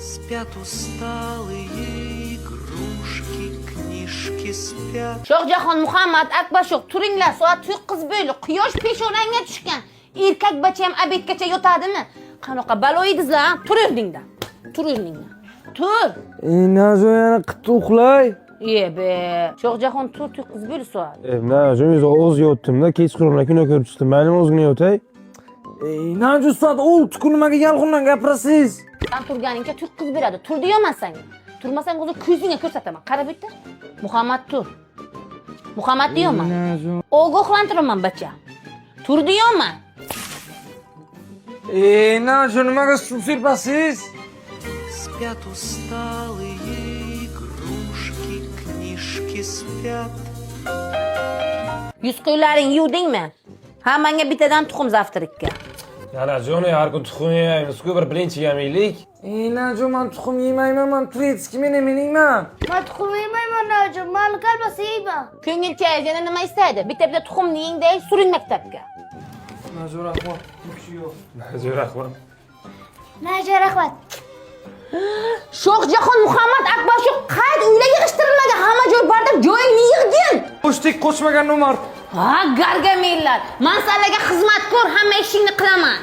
Спят усталые игрушки, книжки спят. Shohjahon Muhammad Akbashov, turinglar, soat 9 bo'ldi. Quyosh peshonangga tushgan. Erkak bacha ham obedgacha yotadimi? Qanaqa balo edingizlar? Turinglar. Turinglar. Tur. Nazo yana qitdi uxlay. Be. Shohjahon tur 9 bo'ldi soat. Nazo o'z yotdim-da, kechqurunlar kino ko'rib chiqdim. Mayli o'zgina yotay. Nazo soat 6 kun nimaga yolg'ondan gapirasiz? Sen turganingcha 9 beradi. Tur deyman senga. Turmasang o'zing ko'zingga ko'rsataman. Qarab bitta. Muhammad tur. Muhammad deyman. Ogohlantiraman bacha. Tur deyman. Nazo nimaga suv sepasiz? Спят усталые игрушки, книжки спят. Yuz qo'ylaring yuvdingmi? Hammanga bittadan tuxum zavtrikka. Yana joni har kun tuxum yeymiz-ku, bir birinchi yemaylik. Nazo men tuxum yemayman, men turetski men yeyman. Men tuxum yemayman Najo, men kolbasa yeyman. Ko'ngilchangiz yana nima istaydi? Bitta tuxumni yeng dey, suring maktabga. Nazo rahmat, kuchi yo'q. Nazo rahmat. Najo rahmat. Shohjahon Muhammad Akbashov qayd uyga yig'ishtirilmagan, hamma joy bardab joyingni yig'gin. Qo'shdik qo'shmagan Umar. Ha, gargamellar. Men sizlarga xizmat ko'r, hamma ishingni qilaman.